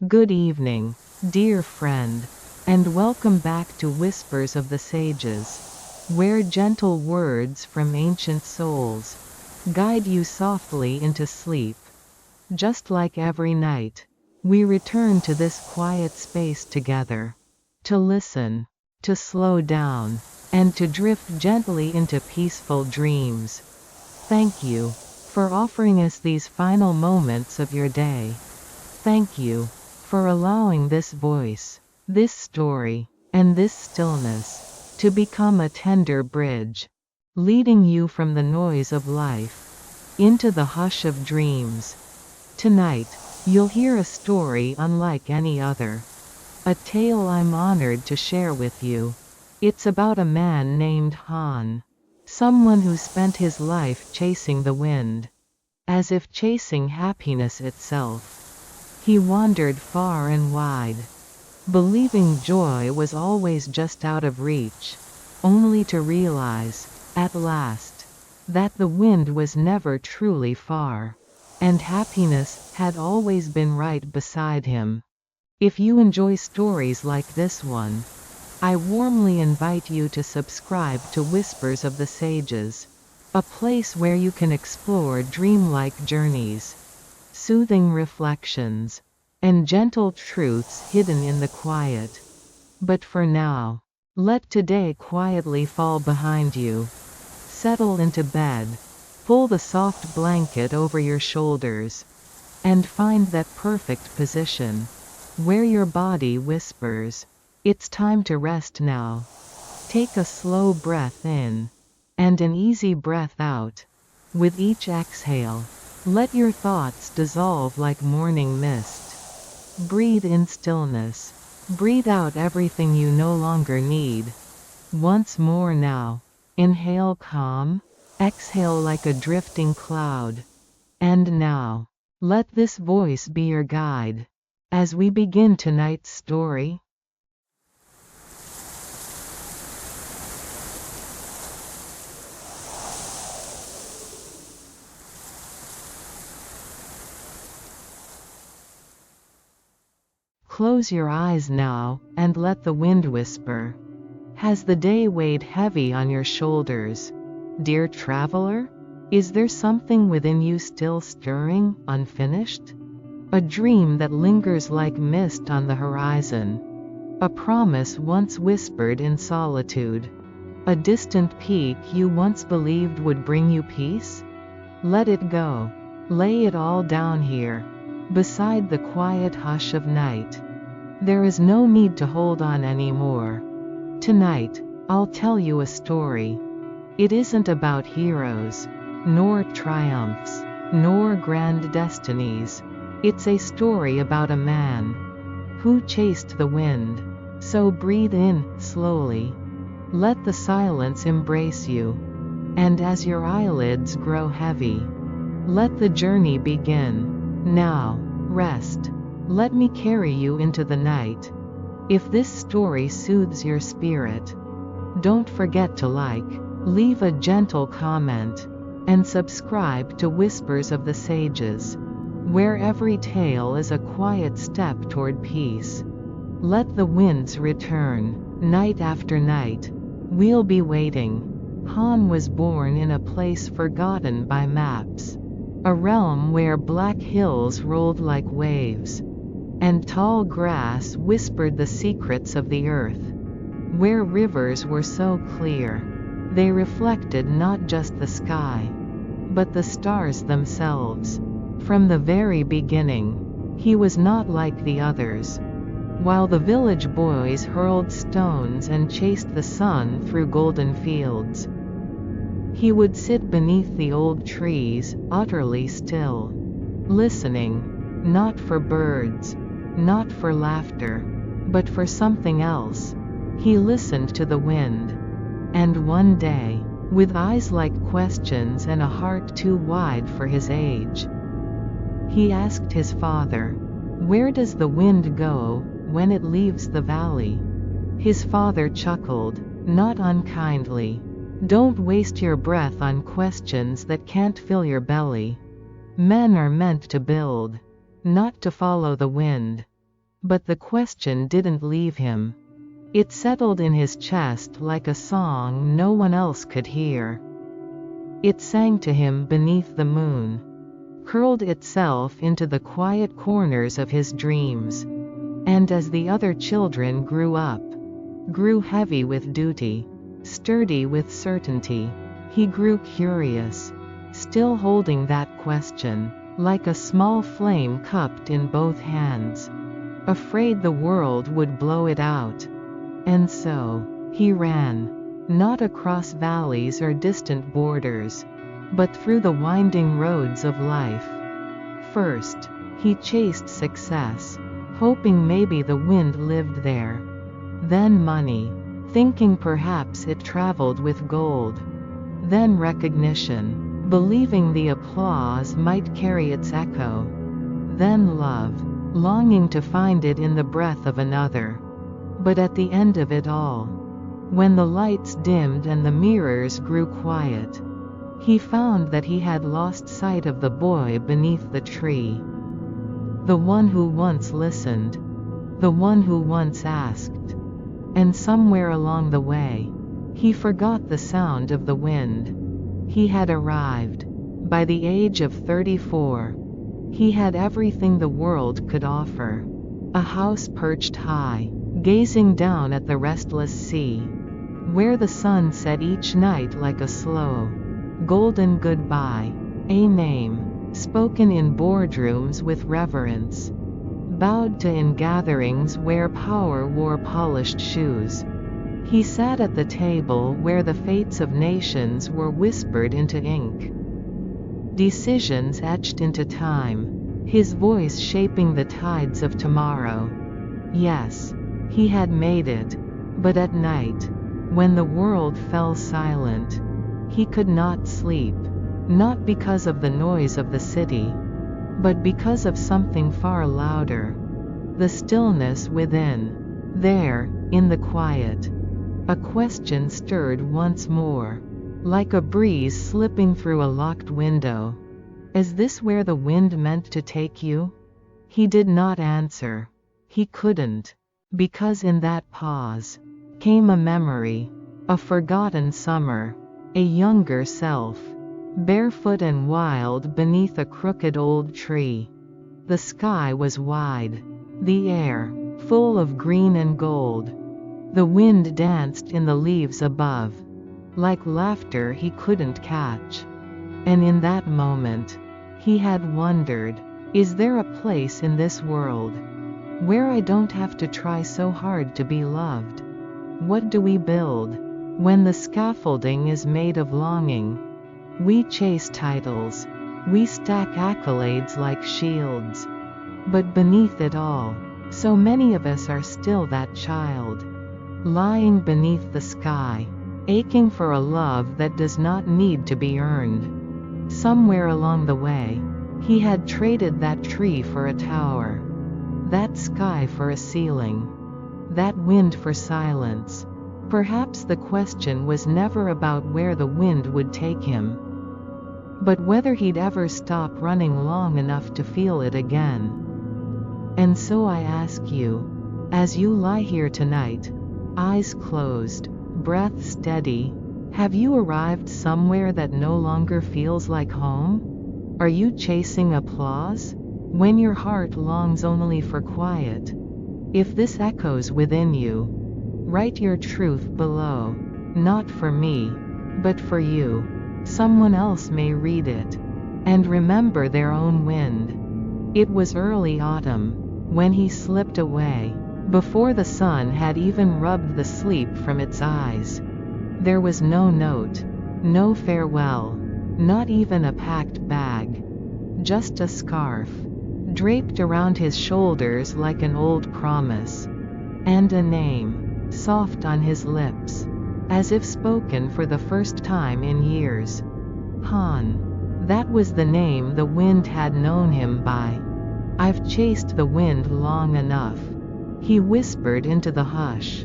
Good evening, dear friend, and welcome back to Whispers of the Sages, where gentle words from ancient souls guide you softly into sleep. Just like every night, we return to this quiet space together, to listen, to slow down, and to drift gently into peaceful dreams. Thank you for offering us these final moments of your day. Thank you for allowing this voice, this story, and this stillness to become a tender bridge, leading you from the noise of life into the hush of dreams. Tonight, you'll hear a story unlike any other. A tale I'm honored to share with you. It's about a man named Han. Someone who spent his life chasing the wind, as if chasing happiness itself. He wandered far and wide, believing joy was always just out of reach, only to realize, at last, that the wind was never truly far, and happiness had always been right beside him. If you enjoy stories like this one, I warmly invite you to subscribe to Whispers of the Sages, a place where you can explore dreamlike journeys, soothing reflections, and gentle truths hidden in the quiet. But for now, let today quietly fall behind you. Settle into bed, pull the soft blanket over your shoulders, and find that perfect position where your body whispers, "It's time to rest now." Take a slow breath in, and an easy breath out. With each exhale, let your thoughts dissolve like morning mist. Breathe in stillness. Breathe out everything you no longer need. Once more now. Inhale calm, exhale like a drifting cloud. And now, let this voice be your guide as we begin tonight's story. Close your eyes now, and let the wind whisper. Has the day weighed heavy on your shoulders? Dear traveler, is there something within you still stirring, unfinished? A dream that lingers like mist on the horizon. A promise once whispered in solitude. A distant peak you once believed would bring you peace? Let it go. Lay it all down here, beside the quiet hush of night. There is no need to hold on anymore. Tonight, I'll tell you a story. It isn't about heroes, nor triumphs, nor grand destinies. It's a story about a man who chased the wind. So breathe in, slowly. Let the silence embrace you. And as your eyelids grow heavy, let the journey begin. Now, rest. Let me carry you into the night. If this story soothes your spirit, don't forget to like, leave a gentle comment, and subscribe to Whispers of the Sages, where every tale is a quiet step toward peace. Let the winds return, night after night. We'll be waiting. Han was born in a place forgotten by maps, a realm where black hills rolled like waves, and tall grass whispered the secrets of the earth, where rivers were so clear they reflected not just the sky, but the stars themselves. From the very beginning, he was not like the others. While the village boys hurled stones and chased the sun through golden fields, he would sit beneath the old trees, utterly still, listening, not for birds, not for laughter, but for something else. He listened to the wind. And one day, with eyes like questions and a heart too wide for his age, he asked his father, "Where does the wind go when it leaves the valley?" His father chuckled, not unkindly. "Don't waste your breath on questions that can't fill your belly. Men are meant to build, not to follow the wind." But the question didn't leave him. It settled in his chest like a song no one else could hear. It sang to him beneath the moon, curled itself into the quiet corners of his dreams. And as the other children grew up, grew heavy with duty, sturdy with certainty, he grew curious, still holding that question, like a small flame cupped in both hands, afraid the world would blow it out. And so, he ran, not across valleys or distant borders, but through the winding roads of life. First, he chased success, hoping maybe the wind lived there. Then money, thinking perhaps it traveled with gold. Then recognition, believing the applause might carry its echo. Then love, longing to find it in the breath of another. But at the end of it all, when the lights dimmed and the mirrors grew quiet, he found that he had lost sight of the boy beneath the tree. The one who once listened, the one who once asked. And somewhere along the way, he forgot the sound of the wind. He had arrived. By the age of 34, he had everything the world could offer. A house perched high, gazing down at the restless sea, where the sun set each night like a slow, golden goodbye. A name, spoken in boardrooms with reverence, bowed to in gatherings where power wore polished shoes. He sat at the table where the fates of nations were whispered into ink, decisions etched into time, his voice shaping the tides of tomorrow. Yes, he had made it, but at night, when the world fell silent, he could not sleep, not because of the noise of the city, but because of something far louder. The stillness within. There, in the quiet, a question stirred once more, like a breeze slipping through a locked window. Is this where the wind meant to take you? He did not answer. He couldn't, because in that pause came a memory, a forgotten summer, a younger self, barefoot and wild beneath a crooked old tree. The sky was wide, the air full of green and gold. The wind danced in the leaves above, like laughter he couldn't catch. And in that moment, he had wondered, is there a place in this world where I don't have to try so hard to be loved? What do we build when the scaffolding is made of longing? We chase titles, we stack accolades like shields. But beneath it all, so many of us are still that child, lying beneath the sky, aching for a love that does not need to be earned. Somewhere along the way, he had traded that tree for a tower, that sky for a ceiling, that wind for silence. Perhaps the question was never about where the wind would take him, but whether he'd ever stop running long enough to feel it again. And so I ask you, as you lie here tonight, eyes closed, breath steady, have you arrived somewhere that no longer feels like home? Are you chasing applause when your heart longs only for quiet? If this echoes within you, write your truth below, not for me, but for you. Someone else may read it and remember their own wind. It was early autumn when he slipped away, before the sun had even rubbed the sleep from its eyes. There was no note, no farewell, not even a packed bag, just a scarf, draped around his shoulders like an old promise, and a name, soft on his lips, as if spoken for the first time in years. Han. That was the name the wind had known him by. I've chased the wind long enough, he whispered into the hush.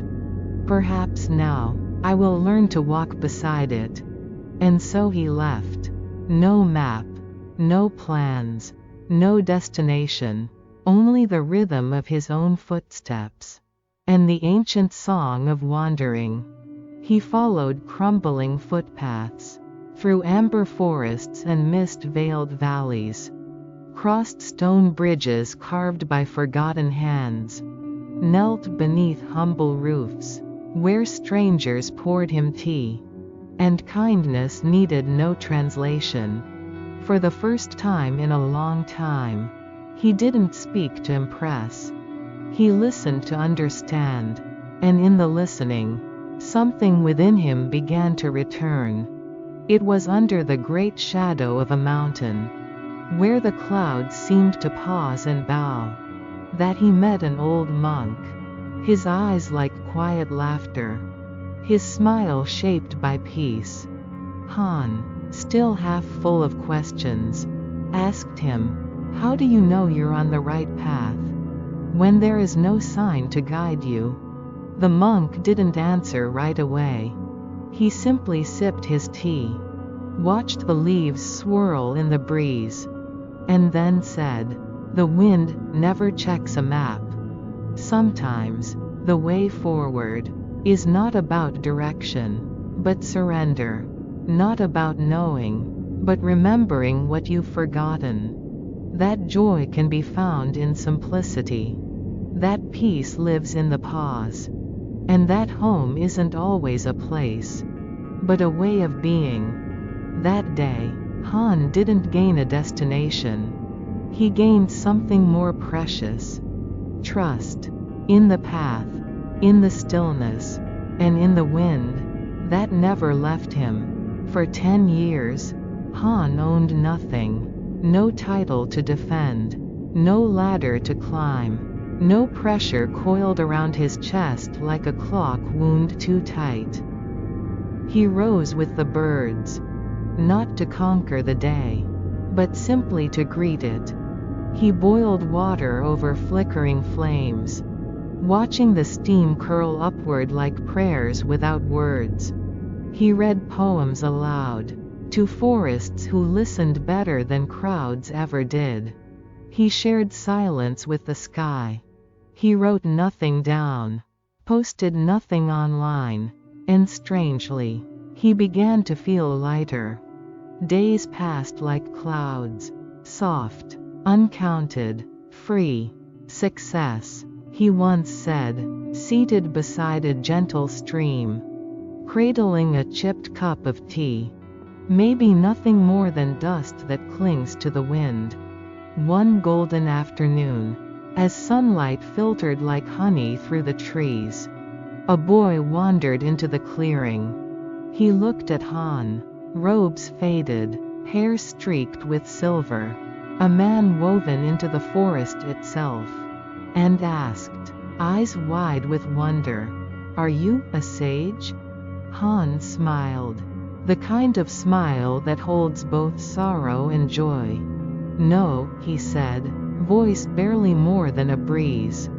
Perhaps now, I will learn to walk beside it. And so he left. No map, no plans, no destination, only the rhythm of his own footsteps, and the ancient song of wandering. He followed crumbling footpaths, through amber forests and mist-veiled valleys, crossed stone bridges carved by forgotten hands, knelt beneath humble roofs, where strangers poured him tea, and kindness needed no translation. For the first time in a long time, he didn't speak to impress. He listened to understand, and in the listening, something within him began to return. It was under the great shadow of a mountain, where the clouds seemed to pause and bow, that he met an old monk, his eyes like quiet laughter, his smile shaped by peace. Han, still half full of questions, asked him, "How do you know you're on the right path, when there is no sign to guide you?" The monk didn't answer right away. He simply sipped his tea, watched the leaves swirl in the breeze, and then said, "The wind never checks a map. Sometimes, the way forward is not about direction, but surrender. Not about knowing, but remembering what you've forgotten. That joy can be found in simplicity. That peace lives in the pause. And that home isn't always a place, but a way of being." That day, Han didn't gain a destination. He gained something more precious: trust. In the path, in the stillness, and in the wind that never left him. For 10 years, Han owned nothing. No title to defend, no ladder to climb, no pressure coiled around his chest like a clock wound too tight. He rose with the birds, not to conquer the day, but simply to greet it. He boiled water over flickering flames, watching the steam curl upward like prayers without words. He read poems aloud, to forests who listened better than crowds ever did. He shared silence with the sky. He wrote nothing down, posted nothing online, and strangely, he began to feel lighter. Days passed like clouds, soft, uncounted, free. "Success," he once said, seated beside a gentle stream, cradling a chipped cup of tea. Maybe nothing more than dust that clings to the wind. One golden afternoon, as sunlight filtered like honey through the trees, a boy wandered into the clearing. He looked at Han, robes faded, hair streaked with silver, a man woven into the forest itself, and asked, eyes wide with wonder, "Are you a sage?" Han smiled, the kind of smile that holds both sorrow and joy. "No," he said, voice barely more than a breeze.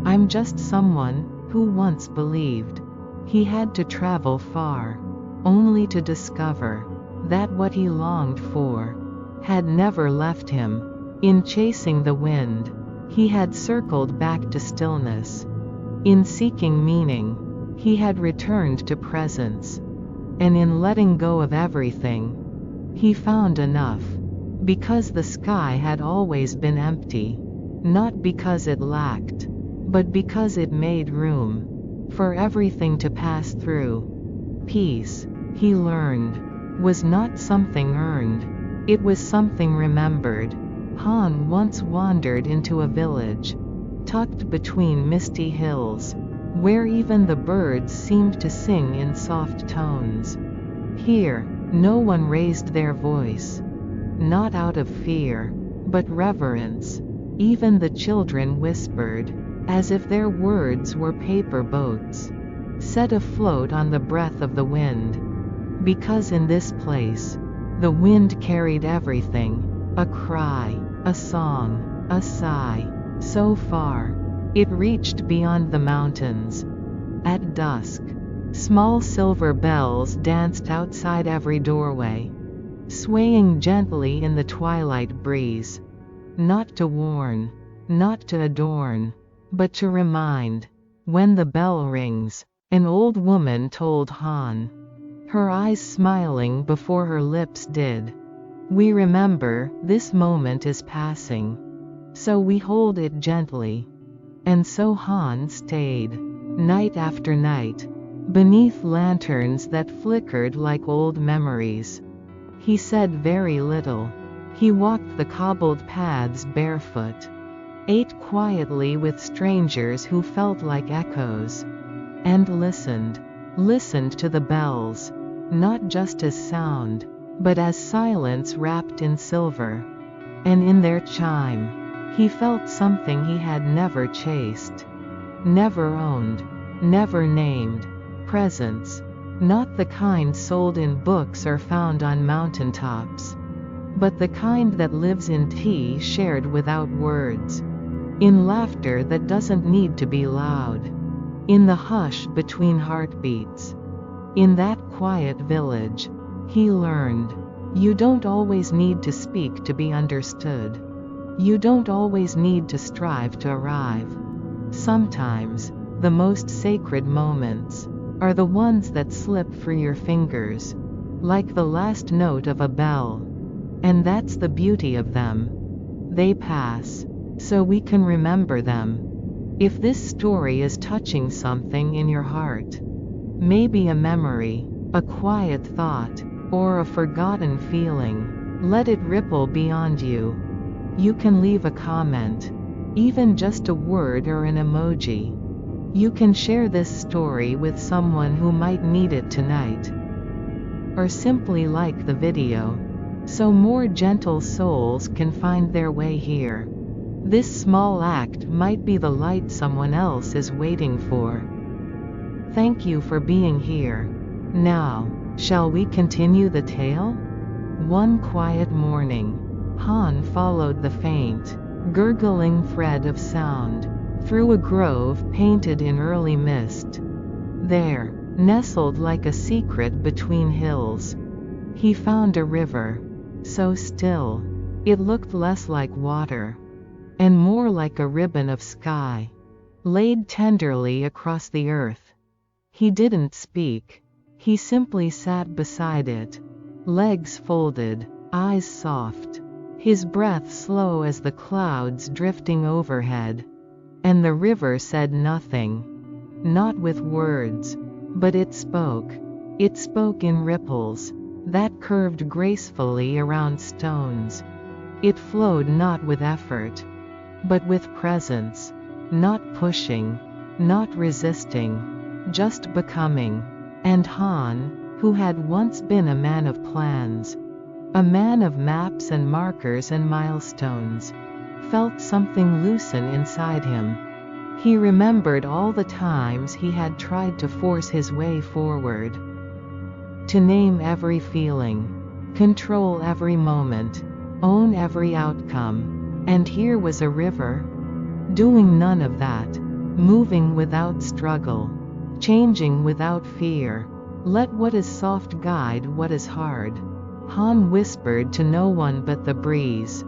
"I'm just someone who once believed." He had to travel far, only to discover that what he longed for had never left him. In chasing the wind, he had circled back to stillness. In seeking meaning, he had returned to presence. And in letting go of everything, he found enough. Because the sky had always been empty. Not because it lacked, but because it made room for everything to pass through. Peace, he learned, was not something earned. It was something remembered. Han once wandered into a village, tucked between misty hills, where even the birds seemed to sing in soft tones. Here, no one raised their voice, not out of fear, but reverence. Even the children whispered, as if their words were paper boats, set afloat on the breath of the wind. Because in this place, the wind carried everything, a cry, a song, a sigh. So far, it reached beyond the mountains. At dusk, small silver bells danced outside every doorway, swaying gently in the twilight breeze. Not to warn, not to adorn, but to remind. When the bell rings, an old woman told Han, her eyes smiling before her lips did. We remember, this moment is passing. So we hold it gently. And so Han stayed, night after night, beneath lanterns that flickered like old memories. He said very little. He walked the cobbled paths barefoot, ate quietly with strangers who felt like echoes, and listened to the bells, not just as sound, but as silence wrapped in silver. And in their chime, he felt something he had never chased, never owned, never named. Presence. Not the kind sold in books or found on mountaintops, but the kind that lives in tea shared without words, in laughter that doesn't need to be loud, in the hush between heartbeats. In that quiet village, he learned, you don't always need to speak to be understood. You don't always need to strive to arrive. Sometimes, the most sacred moments are the ones that slip through your fingers, like the last note of a bell. And that's the beauty of them. They pass, so we can remember them. If this story is touching something in your heart, maybe a memory, a quiet thought, or a forgotten feeling, let it ripple beyond you. You can leave a comment, even just a word or an emoji. You can share this story with someone who might need it tonight. Or simply like the video, so more gentle souls can find their way here. This small act might be the light someone else is waiting for. Thank you for being here. Now, shall we continue the tale? One quiet morning, Han followed the faint, gurgling thread of sound through a grove painted in early mist. There, nestled like a secret between hills, he found a river, so still, it looked less like water, and more like a ribbon of sky, laid tenderly across the earth. He didn't speak, he simply sat beside it, legs folded, eyes soft, his breath slow as the clouds drifting overhead. And the river said nothing, not with words, but it spoke. It spoke in ripples that curved gracefully around stones. It flowed not with effort, but with presence, not pushing, not resisting, just becoming. And Han, who had once been a man of plans, a man of maps and markers and milestones, felt something loosen inside him. He remembered all the times he had tried to force his way forward, to name every feeling, control every moment, own every outcome. And here was a river, doing none of that, moving without struggle, changing without fear. Let what is soft guide what is hard, Han whispered to no one but the breeze.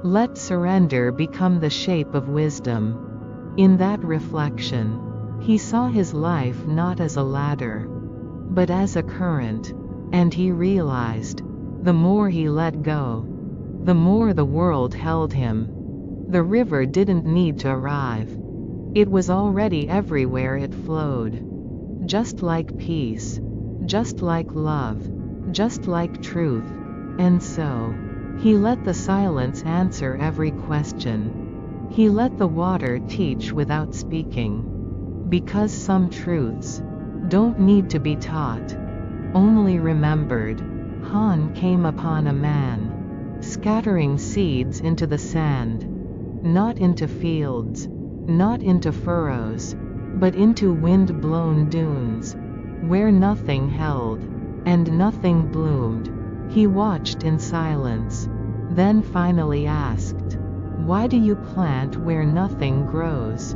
Let surrender become the shape of wisdom. In that reflection, he saw his life not as a ladder, but as a current, and he realized, the more he let go, the more the world held him. The river didn't need to arrive. It was already everywhere it flowed. Just like peace, just like love, just like truth. And so, he let the silence answer every question. He let the water teach without speaking. Because some truths don't need to be taught, only remembered. Han came upon a man, scattering seeds into the sand, not into fields, not into furrows, but into wind-blown dunes, where nothing held, and nothing bloomed. He watched in silence, then finally asked, "Why do you plant where nothing grows?"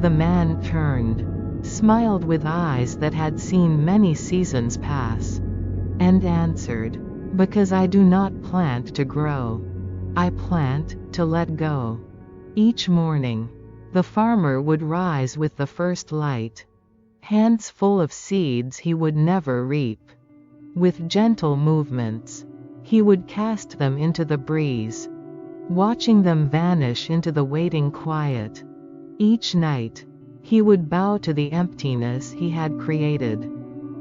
The man turned, smiled with eyes that had seen many seasons pass, and answered, "Because I do not plant to grow. I plant to let go." Each morning, the farmer would rise with the first light, hands full of seeds he would never reap. With gentle movements, he would cast them into the breeze, watching them vanish into the waiting quiet. Each night, he would bow to the emptiness he had created,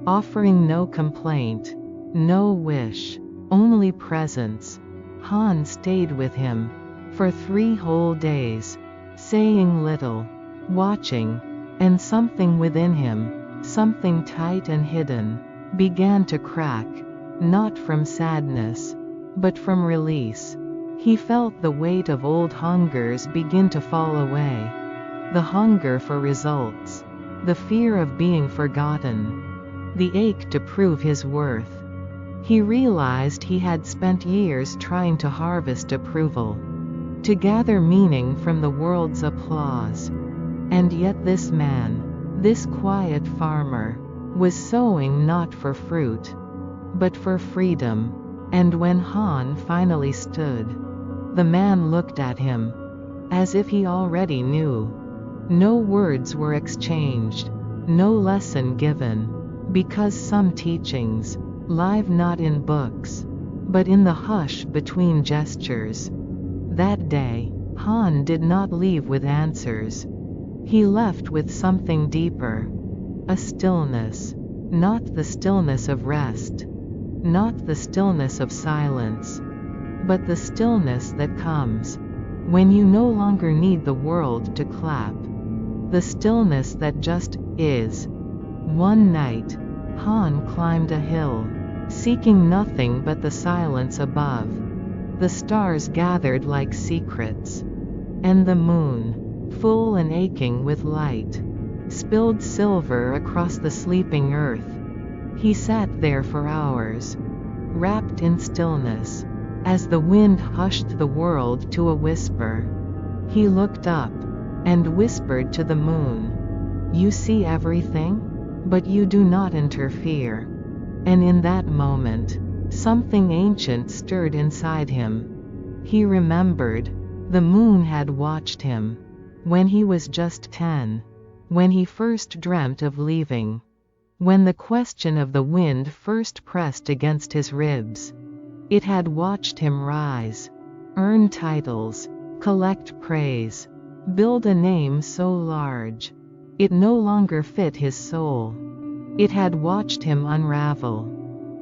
offering no complaint, no wish, only presence. Han stayed with him for 3 whole days, saying little, watching, and something within him, something tight and hidden, began to crack, not from sadness, but from release. He felt the weight of old hungers begin to fall away. The hunger for results, the fear of being forgotten, the ache to prove his worth. He realized he had spent years trying to harvest approval, to gather meaning from the world's applause. And yet this man, this quiet farmer, was sowing not for fruit, but for freedom. And when Han finally stood, the man looked at him, as if he already knew. No words were exchanged, no lesson given, because some teachings live not in books, but in the hush between gestures. That day, Han did not leave with answers. He left with something deeper. A stillness. Not the stillness of rest. Not the stillness of silence. But the stillness that comes when you no longer need the world to clap. The stillness that just is. One night, Han climbed a hill, seeking nothing but the silence above. The stars gathered like secrets, and the moon, full and aching with light, spilled silver across the sleeping earth. He sat there for hours, wrapped in stillness, as the wind hushed the world to a whisper. He looked up, and whispered to the moon, "You see everything, but you do not interfere." And in that moment, something ancient stirred inside him. He remembered, the moon had watched him, when he was just 10, when he first dreamt of leaving, when the question of the wind first pressed against his ribs. It had watched him rise, earn titles, collect praise, build a name so large, it no longer fit his soul. It had watched him unravel,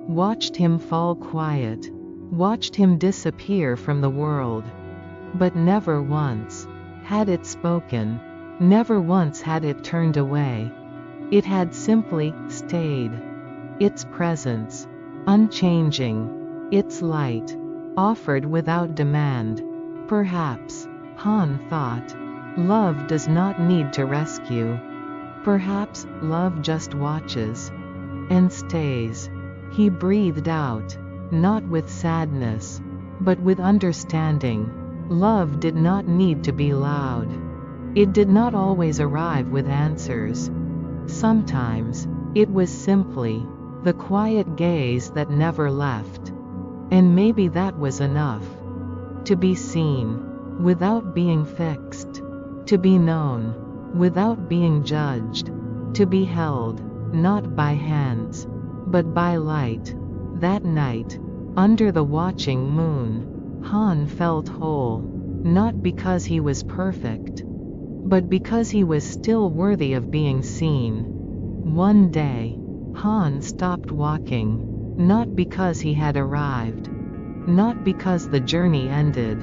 watched him fall quiet, watched him disappear from the world. But never once had it spoken, never once had it turned away. It had simply stayed. Its presence, unchanging, its light, offered without demand. Perhaps, Han thought, love does not need to rescue. Perhaps love just watches and stays. He breathed out, not with sadness, but with understanding. Love did not need to be loud. It did not always arrive with answers. Sometimes, it was simply the quiet gaze that never left. And maybe that was enough. To be seen, without being fixed. To be known, without being judged. To be held, not by hands, but by light. That night, under the watching moon, Han felt whole, not because he was perfect, but because he was still worthy of being seen. One day, Han stopped walking, not because he had arrived, not because the journey ended,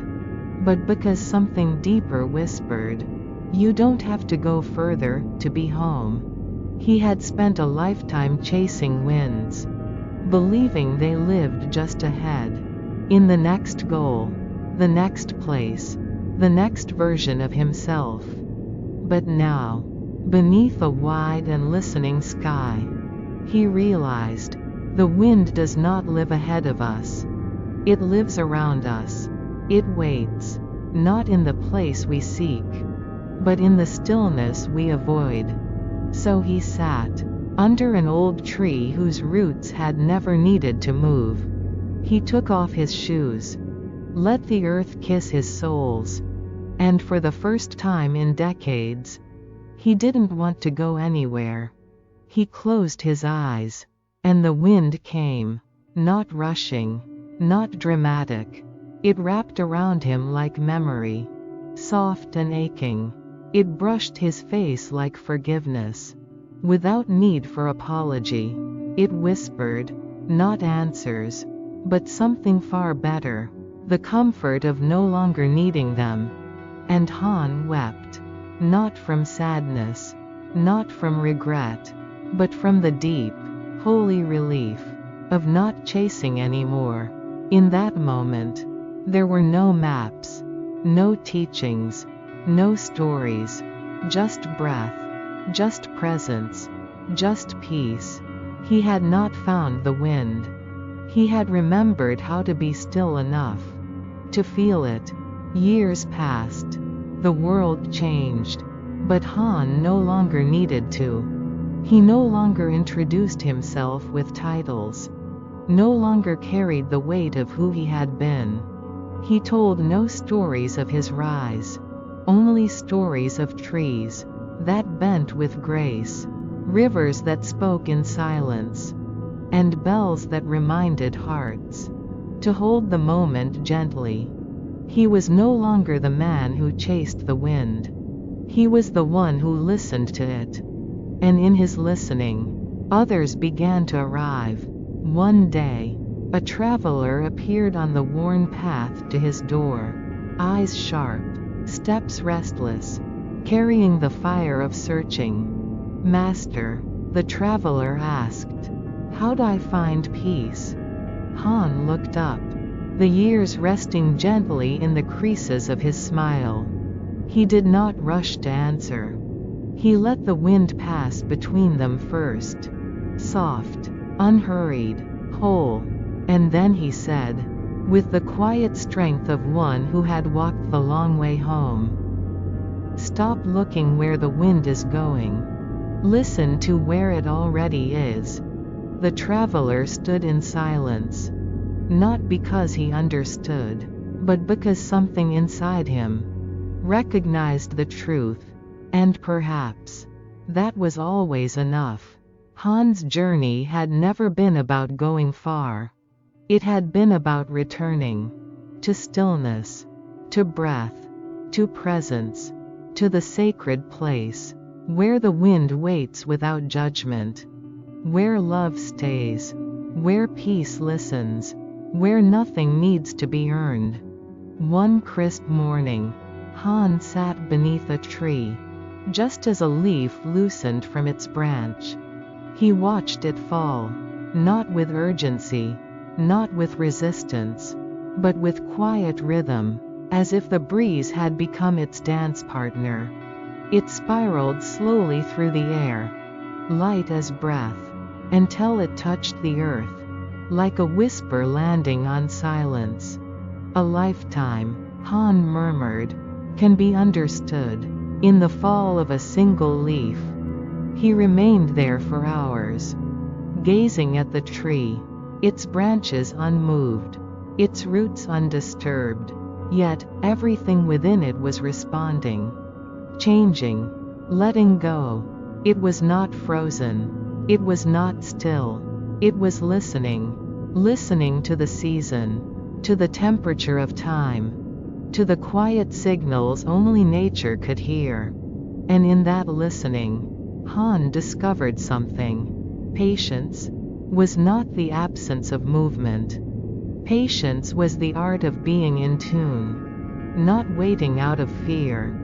but because something deeper whispered, "You don't have to go further to be home." He had spent a lifetime chasing winds, believing they lived just ahead, in the next goal, the next place, the next version of himself. But now, beneath a wide and listening sky, he realized, the wind does not live ahead of us. It lives around us. It waits, not in the place we seek, but in the stillness we avoid. So he sat, under an old tree whose roots had never needed to move. He took off his shoes, let the earth kiss his soles, And for the first time in decades, he didn't want to go anywhere. He closed his eyes, and the wind came, not rushing, not dramatic. It wrapped around him like memory, soft and aching. It brushed his face like forgiveness, without need for apology. It whispered, not answers, but something far better, the comfort of no longer needing them. And Han wept, not from sadness, not from regret, but from the deep, holy relief of not chasing anymore. In that moment, there were no maps, no teachings, no stories, just breath, just presence, just peace. He had not found the wind. He had remembered how to be still enough to feel it. Years passed. The world changed. But Han no longer needed to. He no longer introduced himself with titles, no longer carried the weight of who he had been. He told no stories of his rise, only stories of trees that bent with grace, rivers that spoke in silence, and bells that reminded hearts to hold the moment gently. He was no longer the man who chased the wind. He was the one who listened to it. And in his listening, others began to arrive. One day, a traveler appeared on the worn path to his door, eyes sharp, steps restless, carrying the fire of searching. "Master," the traveler asked, "how do I find peace?" Han looked up, the years resting gently in the creases of his smile. He did not rush to answer. He let the wind pass between them first, soft, unhurried, whole, and then he said, with the quiet strength of one who had walked the long way home, "Stop looking where the wind is going. Listen to where it already is." The traveler stood in silence, not because he understood, but because something inside him recognized the truth, and perhaps that was always enough. Han's journey had never been about going far. It had been about returning to stillness, to breath, to presence, to the sacred place where the wind waits without judgment, where love stays, where peace listens, where nothing needs to be earned. One crisp morning, Han sat beneath a tree, just as a leaf loosened from its branch. He watched it fall, not with urgency, not with resistance, but with quiet rhythm, as if the breeze had become its dance partner. It spiraled slowly through the air, light as breath, until it touched the earth, like a whisper landing on silence. "A lifetime," Han murmured, "can be understood in the fall of a single leaf." He remained there for hours, gazing at the tree, its branches unmoved, its roots undisturbed, yet everything within it was responding, changing, letting go. It was not frozen. It was not still. It was listening, listening to the season, to the temperature of time, to the quiet signals only nature could hear. And in that listening, Han discovered something. Patience was not the absence of movement. Patience was the art of being in tune, not waiting out of fear,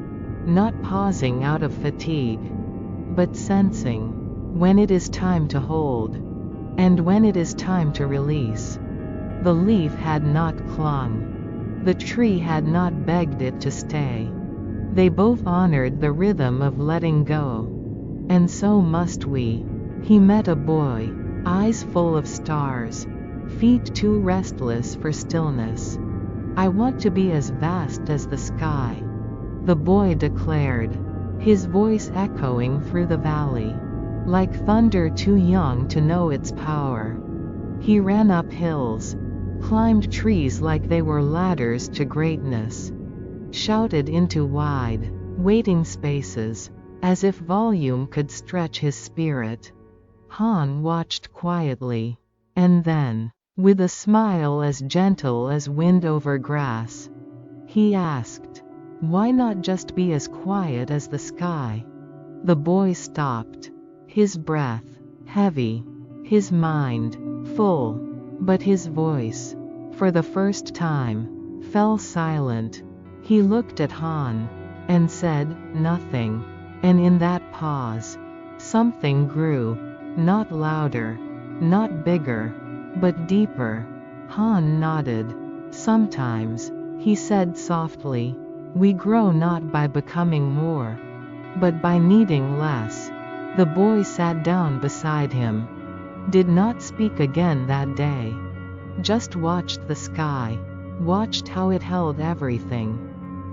not pausing out of fatigue, but sensing when it is time to hold, and when it is time to release. The leaf had not clung. The tree had not begged it to stay. They both honored the rhythm of letting go. And so must we. He met a boy, eyes full of stars, feet too restless for stillness. "I want to be as vast as the sky," the boy declared, his voice echoing through the valley, like thunder too young to know its power. He ran up hills, climbed trees like they were ladders to greatness, shouted into wide, waiting spaces, as if volume could stretch his spirit. Han watched quietly, and then, with a smile as gentle as wind over grass, he asked, "Why not just be as quiet as the sky?" The boy stopped, his breath heavy, his mind full, but his voice, for the first time, fell silent. He looked at Han, and said, "Nothing." And in that pause, something grew, not louder, not bigger, but deeper. Han nodded. "Sometimes," he said softly, "we grow not by becoming more, but by needing less." The boy sat down beside him, did not speak again that day, just watched the sky, watched how it held everything: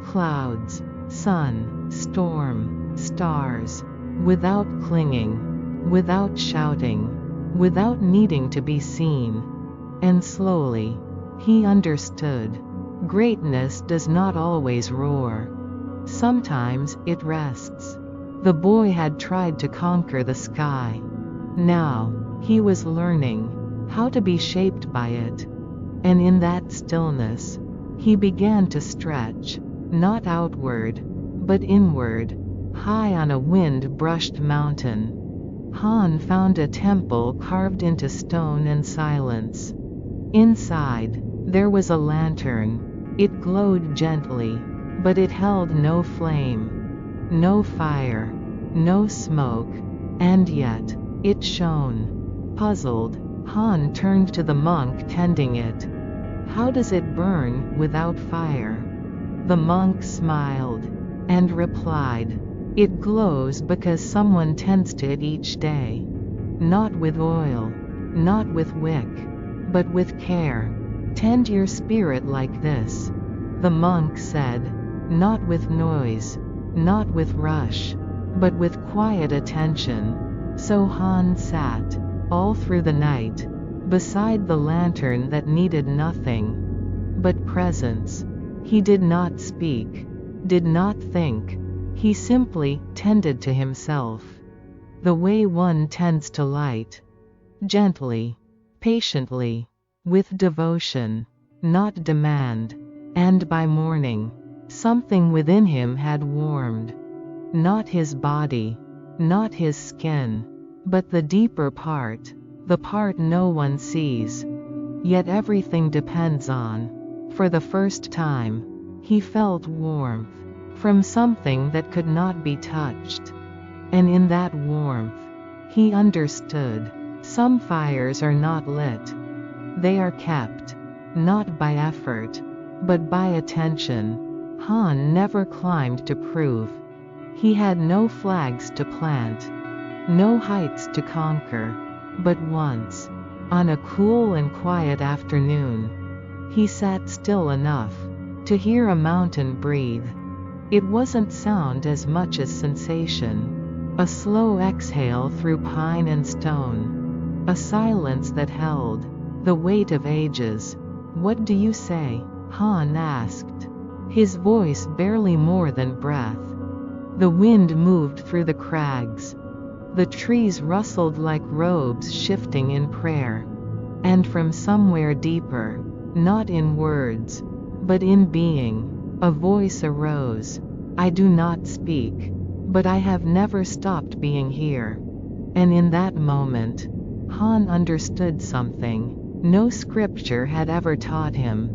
clouds, sun, storm, stars, without clinging, without shouting, without needing to be seen. And slowly, he understood. Greatness does not always roar. Sometimes it rests. The boy had tried to conquer the sky. Now, he was learning how to be shaped by it. And in that stillness, he began to stretch, not outward, but inward, high on a wind-brushed mountain. Han found a temple carved into stone and silence. Inside, there was a lantern. It glowed gently, but it held no flame, no fire, no smoke, and yet, it shone. Puzzled, Han turned to the monk tending it. "How does it burn without fire?" The monk smiled, and replied, "It glows because someone tends to it each day. Not with oil, not with wick, but with care. Tend your spirit like this," the monk said, "not with noise, not with rush, but with quiet attention." So Han sat, all through the night, beside the lantern that needed nothing but presence. He did not speak, did not think. He simply tended to himself, the way one tends to light, gently, patiently, with devotion, not demand. And by morning, something within him had warmed. Not his body, not his skin, but the deeper part, the part no one sees, yet everything depends on. For the first time, he felt warmth, from something that could not be touched. And in that warmth, he understood, some fires are not lit. They are kept, not by effort, but by attention. Han never climbed to prove. He had no flags to plant, no heights to conquer. But once, on a cool and quiet afternoon, he sat still enough to hear a mountain breathe. It wasn't sound as much as sensation. A slow exhale through pine and stone. A silence that held the weight of ages. "What do you say?" Han asked, his voice barely more than breath. The wind moved through the crags. The trees rustled like robes shifting in prayer. And from somewhere deeper, not in words, but in being, a voice arose. "I do not speak, but I have never stopped being here." And in that moment, Han understood something no scripture had ever taught him.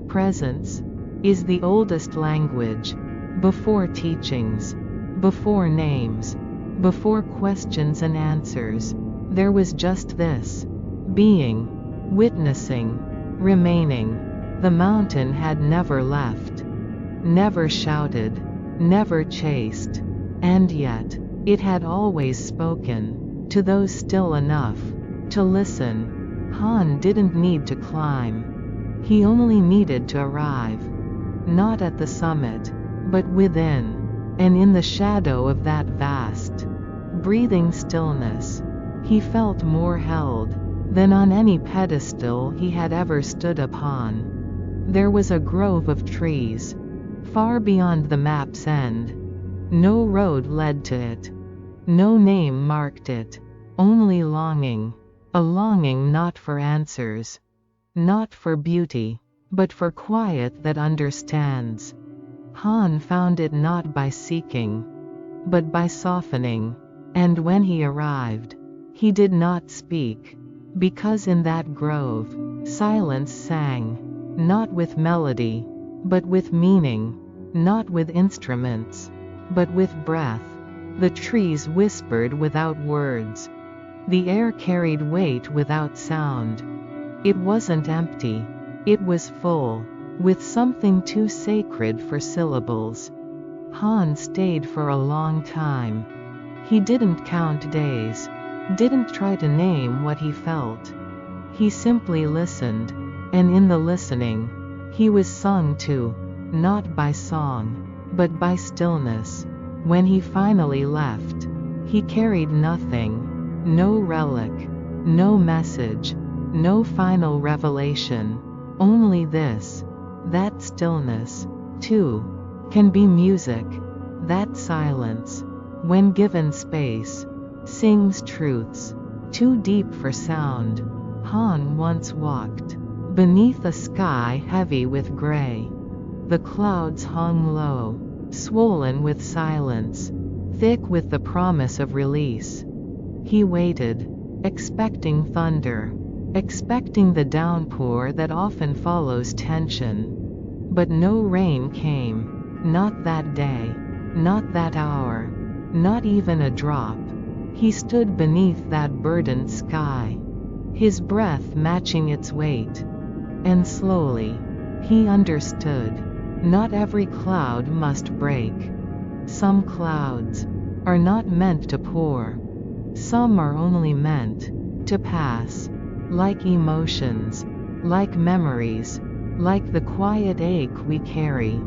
Presence is the oldest language. Before teachings, before names, before questions and answers, there was just this: being, witnessing, remaining. The mountain had never left, never shouted, never chased, and yet, it had always spoken, to those still enough to listen. Han didn't need to climb. He only needed to arrive. Not at the summit, but within. And in the shadow of that vast, breathing stillness, he felt more held than on any pedestal he had ever stood upon. There was a grove of trees, far beyond the map's end. No road led to it. No name marked it. Only longing. A longing not for answers. Not for beauty, but for quiet that understands. Han found it not by seeking, but by softening. And when he arrived, he did not speak, because in that grove, silence sang, not with melody, but with meaning, not with instruments, but with breath. The trees whispered without words. The air carried weight without sound. It wasn't empty. It was full, with something too sacred for syllables. Han stayed for a long time. He didn't count days, didn't try to name what he felt. He simply listened, and in the listening, he was sung to, not by song, but by stillness. When he finally left, he carried nothing, no relic, no message, no final revelation, only this: that stillness, too, can be music. That silence, when given space, sings truths too deep for sound. Han once walked beneath a sky heavy with gray. The clouds hung low, swollen with silence, thick with the promise of release. He waited, expecting thunder, expecting the downpour that often follows tension. But no rain came, not that day, not that hour, not even a drop. He stood beneath that burdened sky, his breath matching its weight. And slowly, he understood. Not every cloud must break. Some clouds are not meant to pour. Some are only meant to pass, like emotions, like memories, like the quiet ache we carry,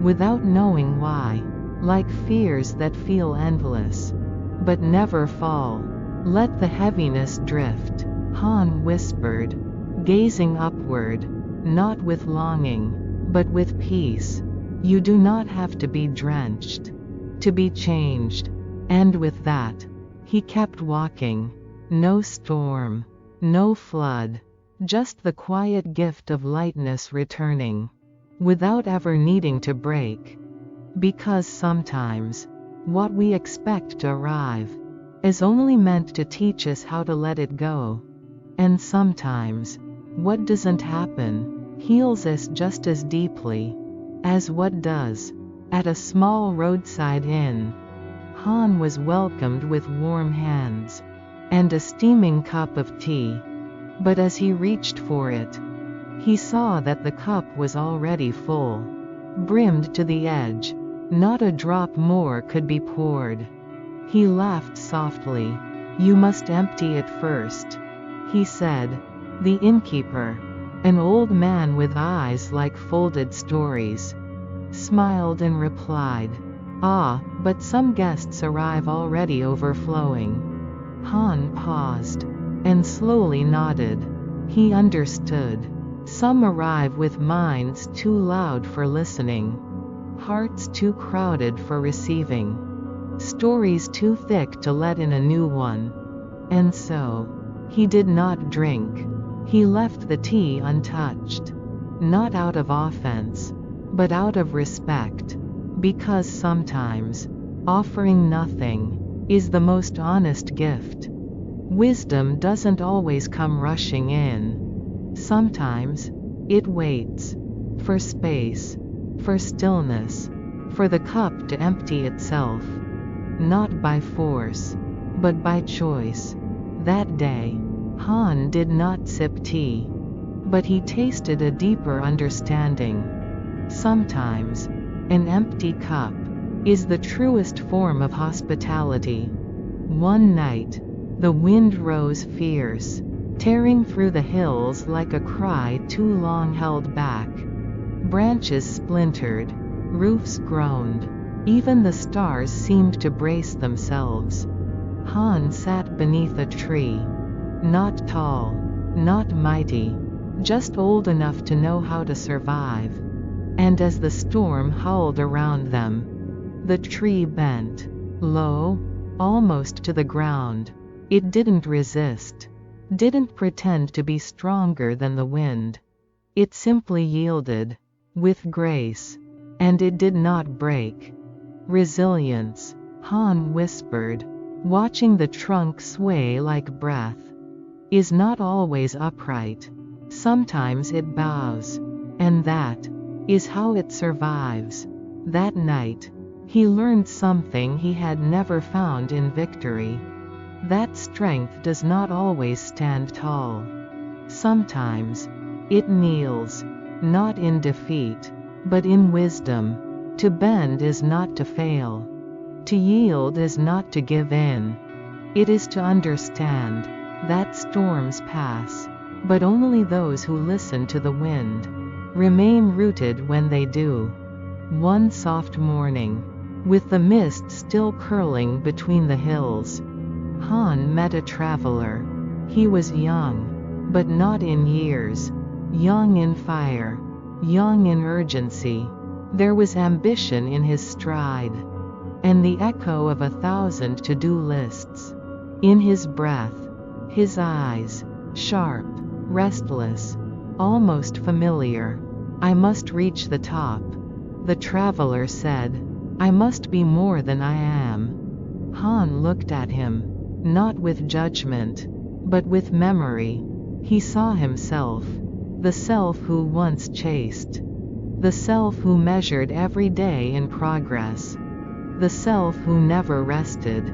without knowing why, like fears that feel endless, but never fall. Let the heaviness drift, Han whispered, gazing upward, not with longing, but with peace. You do not have to be drenched, to be changed. And with that, he kept walking. No storm, no flood, just the quiet gift of lightness returning, without ever needing to break. Because sometimes, what we expect to arrive is only meant to teach us how to let it go. And sometimes, what doesn't happen heals us just as deeply as what does. At a small roadside inn, Han was welcomed with warm hands and a steaming cup of tea. But as he reached for it, he saw that the cup was already full, brimmed to the edge. Not a drop more could be poured. He laughed softly. You must empty it first, he said. The innkeeper, an old man with eyes like folded stories, smiled and replied, Ah, but some guests arrive already overflowing. Han paused, and slowly nodded. He understood. Some arrive with minds too loud for listening, hearts too crowded for receiving, stories too thick to let in a new one. And so, he did not drink. He left the tea untouched, not out of offense, but out of respect, because sometimes, offering nothing is the most honest gift. Wisdom doesn't always come rushing in. Sometimes, it waits for space, for stillness, for the cup to empty itself, not by force, but by choice. That day, Han did not sip tea, but he tasted a deeper understanding. Sometimes, an empty cup is the truest form of hospitality. One night, the wind rose fierce, tearing through the hills like a cry too long held back. Branches splintered, roofs groaned, even the stars seemed to brace themselves. Han sat beneath a tree, not tall, not mighty, just old enough to know how to survive. And as the storm howled around them, the tree bent low, almost to the ground. It didn't resist, didn't pretend to be stronger than the wind. It simply yielded, with grace, and it did not break. Resilience, Han whispered, watching the trunk sway like breath, is not always upright. Sometimes it bows, and that is how it survives. That night, he learned something he had never found in victory. That strength does not always stand tall. Sometimes, it kneels, not in defeat, but in wisdom. To bend is not to fail. To yield is not to give in. It is to understand that storms pass, but only those who listen to the wind remain rooted when they do. One soft morning, with the mist still curling between the hills, Han met a traveler. He was young, but not in years. Young in fire, young in urgency. There was ambition in his stride, and the echo of 1,000 to-do lists in his breath. His eyes, sharp, restless, almost familiar. "I must reach the top," the traveler said. "I must be more than I am." Han looked at him, not with judgment, but with memory. He saw himself, the self who once chased, the self who measured every day in progress, the self who never rested,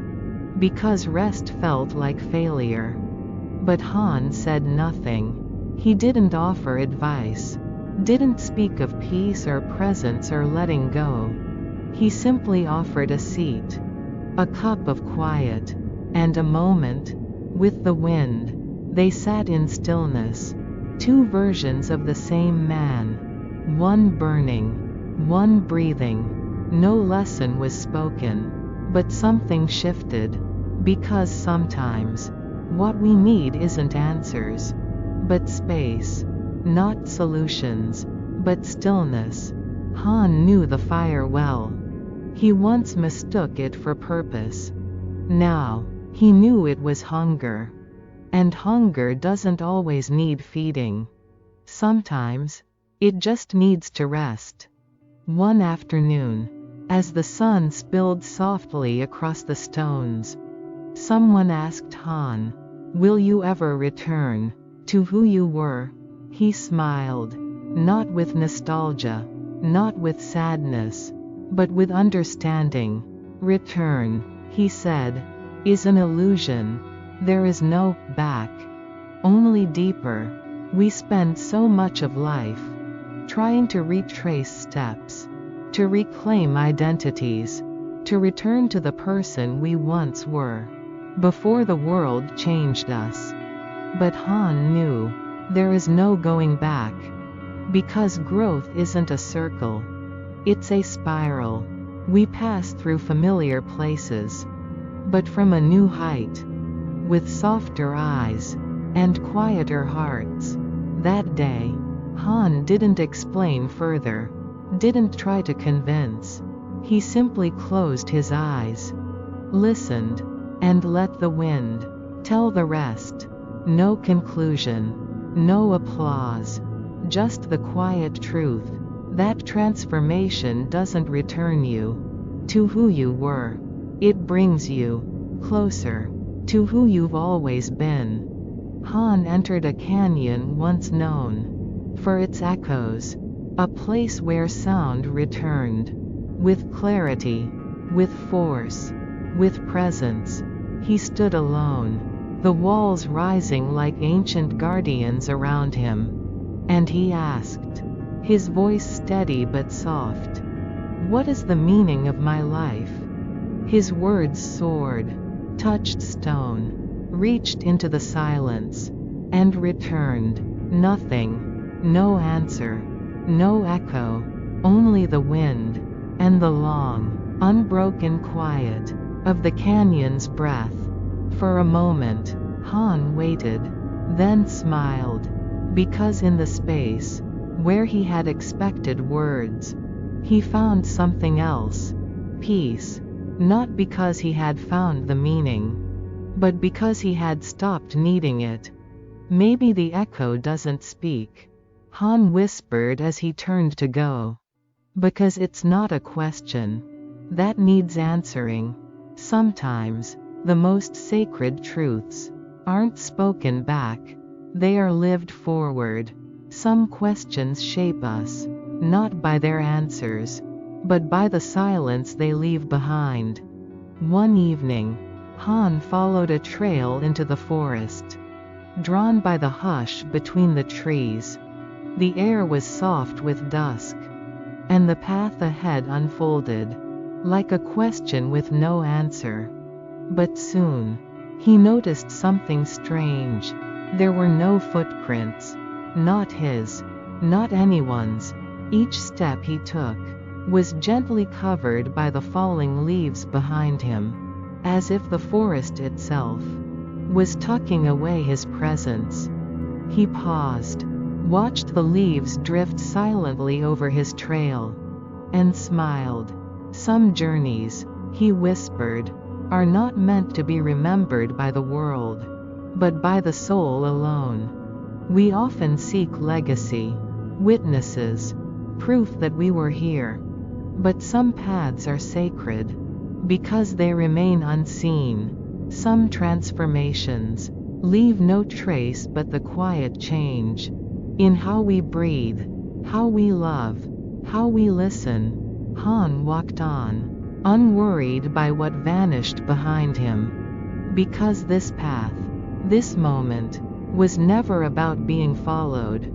because rest felt like failure. But Han said nothing. He didn't offer advice, didn't speak of peace or presence or letting go. He simply offered a seat, a cup of quiet, and a moment with the wind. They sat in stillness, two versions of the same man, one burning, one breathing. No lesson was spoken, but something shifted, because sometimes what we need isn't answers, but space. Not solutions, but stillness. Han knew the fire well. He once mistook it for purpose. Now, he knew it was hunger. And hunger doesn't always need feeding. Sometimes, it just needs to rest. One afternoon, as the sun spilled softly across the stones, someone asked Han, "Will you ever return to who you were?" He smiled, not with nostalgia, not with sadness, but with understanding. "Return," he said, "is an illusion. There is no back, only deeper." We spend so much of life trying to retrace steps, to reclaim identities, to return to the person we once were, before the world changed us. But Han knew there is no going back, because growth isn't a circle, it's a spiral. We pass through familiar places, but from a new height, with softer eyes and quieter hearts. That day, Han didn't explain further, didn't try to convince. He simply closed his eyes, listened, and let the wind tell the rest. No conclusion, no applause, just the quiet truth that transformation doesn't return you to who you were. It brings you closer to who you've always been. Han entered a canyon once known for its echoes, a place where sound returned, with clarity, with force, with presence. He stood alone, the walls rising like ancient guardians around him. And he asked, his voice steady but soft, "What is the meaning of my life?" His words soared, touched stone, reached into the silence, and returned. Nothing, no answer, no echo, only the wind, and the long, unbroken quiet of the canyon's breath. For a moment, Han waited, then smiled, because in the space, Where he had expected words, he found something else. Peace. Not because he had found the meaning, but because he had stopped needing it. Maybe the echo doesn't speak, Han whispered as he turned to go. Because it's not a question that needs answering. Sometimes, the most sacred truths aren't spoken back, they are lived forward. Some questions shape us, not by their answers, but by the silence they leave behind. One evening, Han followed a trail into the forest, drawn by the hush between the trees. The air was soft with dusk, and the path ahead unfolded like a question with no answer. But soon, he noticed something strange. There were no footprints. Not his. Not anyone's. Each step he took was gently covered by the falling leaves behind him, as if the forest itself was tucking away his presence. He paused, watched the leaves drift silently over his trail, and smiled. Some journeys, he whispered, are not meant to be remembered by the world, but by the soul alone. We often seek legacy, witnesses, proof that we were here. But some paths are sacred because they remain unseen. Some transformations leave no trace but the quiet change in how we breathe, how we love, how we listen. Han walked on, unworried by what vanished behind him. Because this path, this moment, was never about being followed.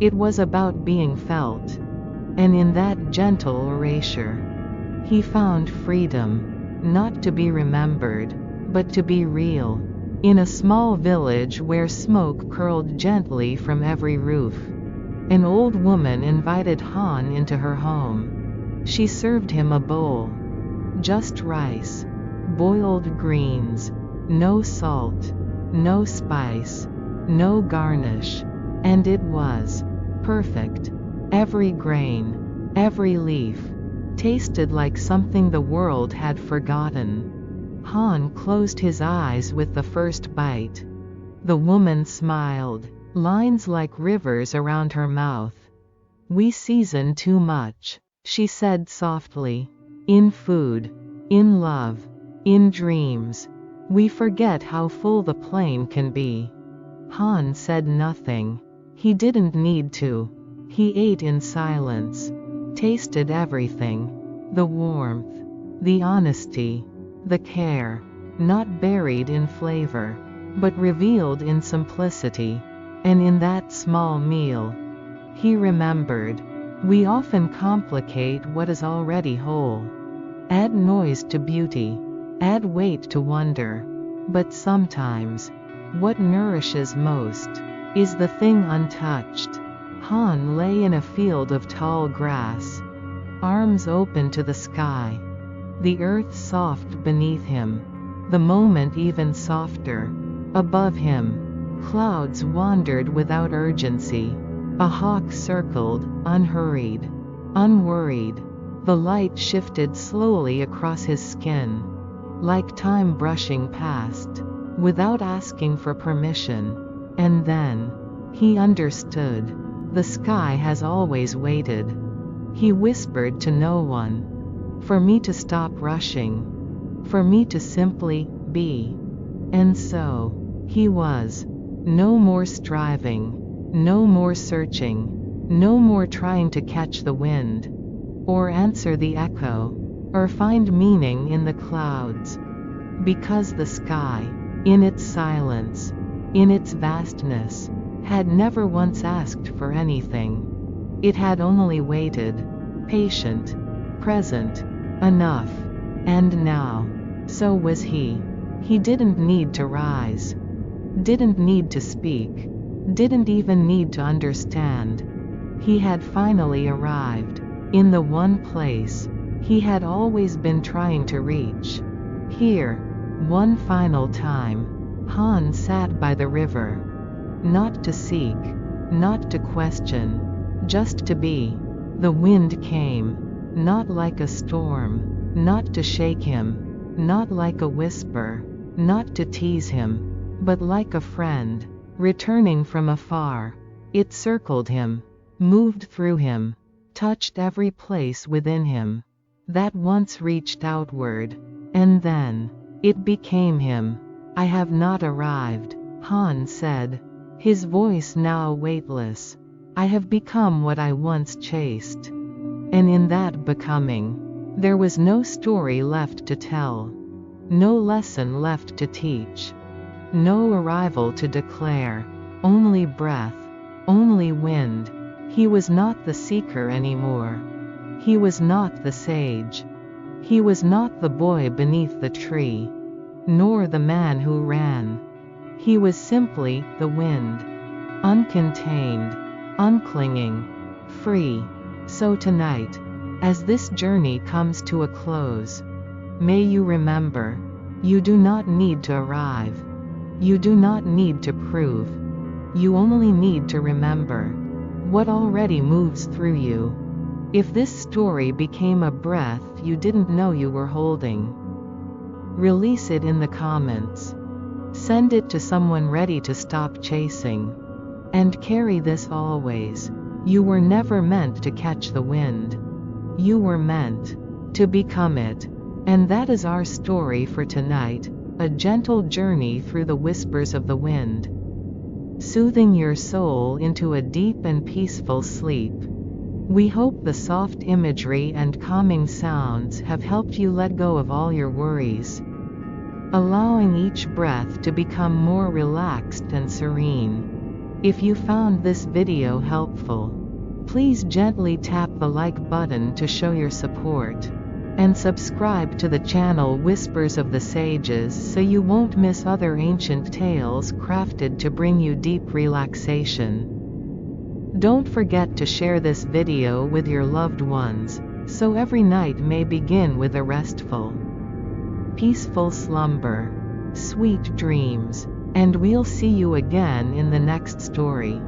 It was about being felt. And in that gentle erasure, he found freedom, not to be remembered, but to be real. In a small village where smoke curled gently from every roof, an old woman invited Han into her home. She served him a bowl. Just rice, boiled greens, no salt, no spice, no garnish. And it was perfect. Every grain, every leaf, tasted like something the world had forgotten. Han closed his eyes with the first bite. The woman smiled, lines like rivers around her mouth. "We season too much," she said softly. "In food, in love, in dreams. We forget how full the plane can be." Han said nothing. He didn't need to. He ate in silence, tasted everything. The warmth, the honesty, the care, not buried in flavor, but revealed in simplicity. And in that small meal, he remembered, we often complicate what is already whole. Add noise to beauty, add weight to wonder. But sometimes, what nourishes most is the thing untouched. Han lay in a field of tall grass, arms open to the sky, the earth soft beneath him, the moment even softer. Above him, clouds wandered without urgency. A hawk circled, unhurried, unworried. The light shifted slowly across his skin, like time brushing past, without asking for permission. And then, he understood. The sky has always waited. He whispered to no one. For me to stop rushing. For me to simply be. And so, he was. No more striving. No more searching. No more trying to catch the wind, or answer the echo, or find meaning in the clouds. Because the sky, in its silence, in its vastness, had never once asked for anything. It had only waited, patient, present, enough. And now, so was he. He didn't need to rise, didn't need to speak, didn't even need to understand. He had finally arrived, in the one place he had always been trying to reach. Here, one final time, Han sat by the river. Not to seek, not to question, just to be. The wind came, not like a storm, not to shake him, not like a whisper, not to tease him, but like a friend, returning from afar. It circled him, moved through him, touched every place within him that once reached outward, and then it became him. I have not arrived, Han said, his voice now weightless. I have become what I once chased. And in that becoming, there was no story left to tell, no lesson left to teach, no arrival to declare, only breath, only wind. He was not the seeker anymore. He was not the sage. He was not the boy beneath the tree, nor the man who ran. He was simply the wind, uncontained, unclinging, free. So tonight, as this journey comes to a close, may you remember, you do not need to arrive. You do not need to prove. You only need to remember what already moves through you. If this story became a breath you didn't know you were holding, release it in the comments. Send it to someone ready to stop chasing. And carry this always. You were never meant to catch the wind. You were meant to become it. And that is our story for tonight, a gentle journey through the whispers of the wind, soothing your soul into a deep and peaceful sleep. We hope the soft imagery and calming sounds have helped you let go of all your worries, allowing each breath to become more relaxed and serene. If you found this video helpful, please gently tap the like button to show your support, and subscribe to the channel Whispers of the Sages so you won't miss other ancient tales crafted to bring you deep relaxation. Don't forget to share this video with your loved ones, so every night may begin with a restful, peaceful slumber. Sweet dreams, and we'll see you again in the next story.